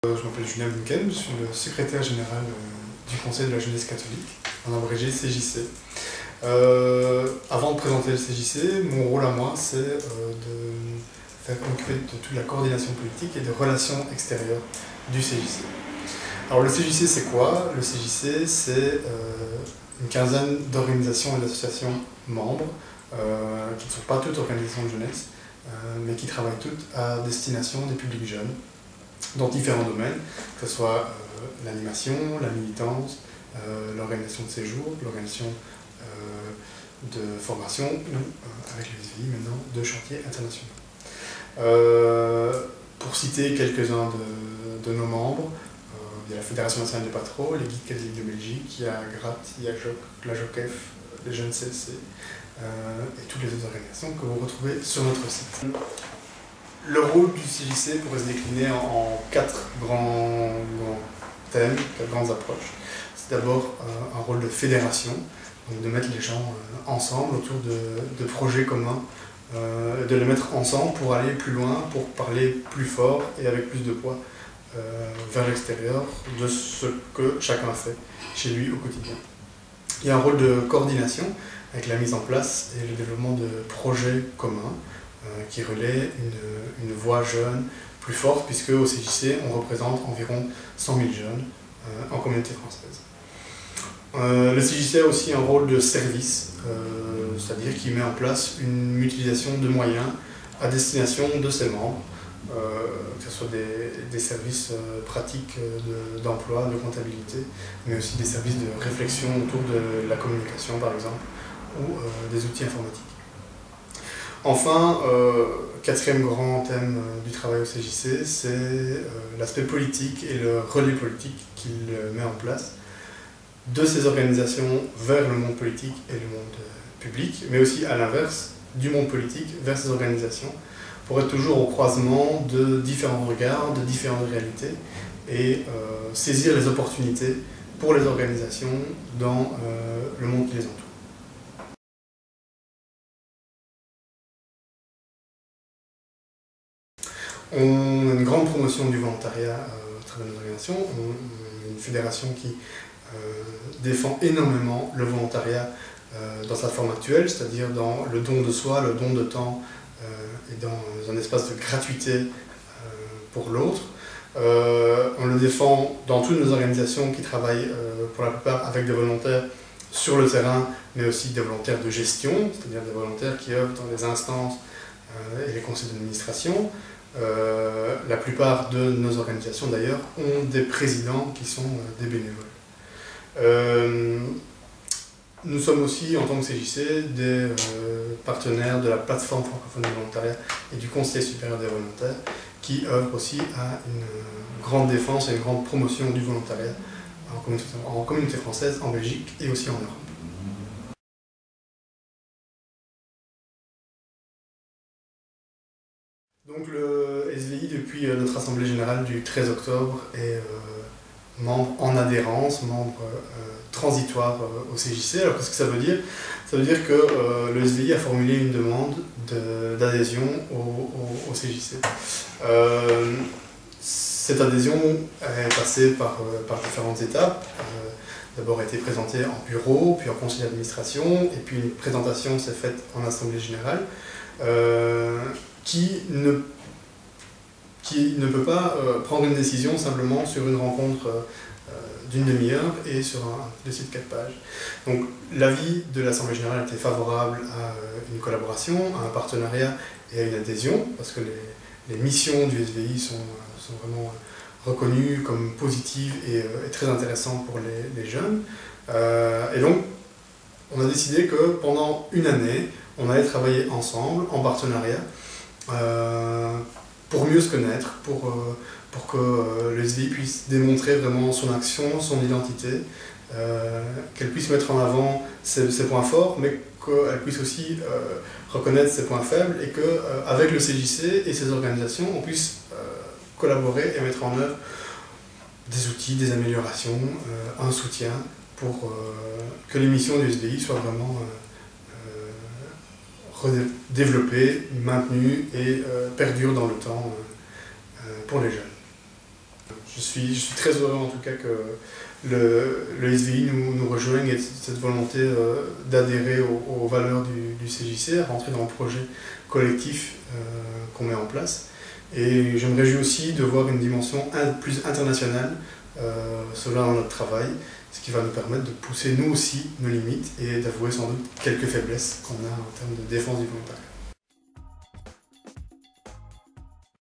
Je m'appelle Julien Bunken, je suis le secrétaire général du Conseil de la jeunesse catholique, en abrégé CJC. Avant de présenter le CJC, mon rôle à moi, c'est de faire m'occuper de toute la coordination politique et des relations extérieures du CJC. Alors le CJC, c'est quoi? Le CJC, c'est une quinzaine d'organisations et d'associations membres, qui ne sont pas toutes organisations de jeunesse, mais qui travaillent toutes à destination des publics jeunes, dans différents domaines, que ce soit l'animation, la militance, l'organisation de séjour, l'organisation de formation ou, avec le SVI maintenant, de chantiers internationaux. Pour citer quelques-uns de nos membres, il y a la Fédération nationale des Patros, les guides catholiques de Belgique, il y a GRAT, il y a JOC, la JOCF, les jeunes CLC, et toutes les autres organisations que vous retrouvez sur notre site. Le rôle du CJC pourrait se décliner en quatre grands thèmes, quatre grandes approches. C'est d'abord un rôle de fédération, donc de mettre les gens ensemble autour de projets communs, de les mettre ensemble pour aller plus loin, pour parler plus fort et avec plus de poids vers l'extérieur de ce que chacun fait chez lui au quotidien. Il y a un rôle de coordination avec la mise en place et le développement de projets communs qui relaient une voix jeune plus forte, puisque au CJC on représente environ 100 000 jeunes en communauté française. Le CJC a aussi un rôle de service, c'est-à-dire qu'il met en place une mutualisation de moyens à destination de ses membres, que ce soit des services pratiques d'emploi, de comptabilité, mais aussi des services de réflexion autour de la communication par exemple, ou des outils informatiques. Enfin, quatrième grand thème du travail au CJC, c'est l'aspect politique et le relais politique qu'il met en place de ces organisations vers le monde politique et le monde public, mais aussi à l'inverse, du monde politique vers ces organisations, pour être toujours au croisement de différents regards, de différentes réalités, et saisir les opportunités pour les organisations dans le monde qui les entoure. On a une grande promotion du volontariat à travers nos organisations. On est une fédération qui défend énormément le volontariat dans sa forme actuelle, c'est-à-dire dans le don de soi, le don de temps et dans un espace de gratuité pour l'autre. On le défend dans toutes nos organisations qui travaillent pour la plupart avec des volontaires sur le terrain, mais aussi des volontaires de gestion, c'est-à-dire des volontaires qui œuvrent dans les instances et les conseils d'administration. La plupart de nos organisations d'ailleurs ont des présidents qui sont des bénévoles. Nous sommes aussi en tant que CJC des partenaires de la plateforme francophone du volontariat et du Conseil supérieur des volontaires qui œuvrent aussi à une grande défense et une grande promotion du volontariat en communauté française, en Belgique et aussi en Europe. Donc le SVI, depuis notre Assemblée Générale du 13 octobre, est membre en adhérence, membre transitoire au CJC. Alors qu'est-ce que ça veut dire? Ça veut dire que le SVI a formulé une demande d'adhésion au CJC. Cette adhésion est passée par différentes étapes. D'abord a été présentée en bureau, puis en conseil d'administration, et puis une présentation s'est faite en Assemblée Générale. Qui ne peut pas prendre une décision simplement sur une rencontre d'une demi-heure et sur un dossier de 4 pages. Donc l'avis de l'Assemblée Générale était favorable à une collaboration, à un partenariat et à une adhésion, parce que les missions du SVI sont vraiment reconnues comme positives et très intéressantes pour les jeunes. Et donc on a décidé que pendant une année, on allait travailler ensemble, en partenariat, pour mieux se connaître, pour que le SVI puisse démontrer vraiment son action, son identité, qu'elle puisse mettre en avant ses points forts, mais qu'elle puisse aussi reconnaître ses points faibles, et qu'avec le CJC et ses organisations, on puisse collaborer et mettre en œuvre des outils, des améliorations, un soutien pour que les missions du SVI soient vraiment développée, maintenue et perdure dans le temps pour les jeunes. je suis très heureux en tout cas que le SVI nous rejoigne et cette volonté d'adhérer aux valeurs du CJC, à rentrer dans le projet collectif qu'on met en place. Et je me réjouis aussi de voir une dimension plus internationale se joindre dans notre travail, ce qui va nous permettre de pousser nous aussi nos limites et d'avouer sans doute quelques faiblesses qu'on a en termes de défense du volontariat.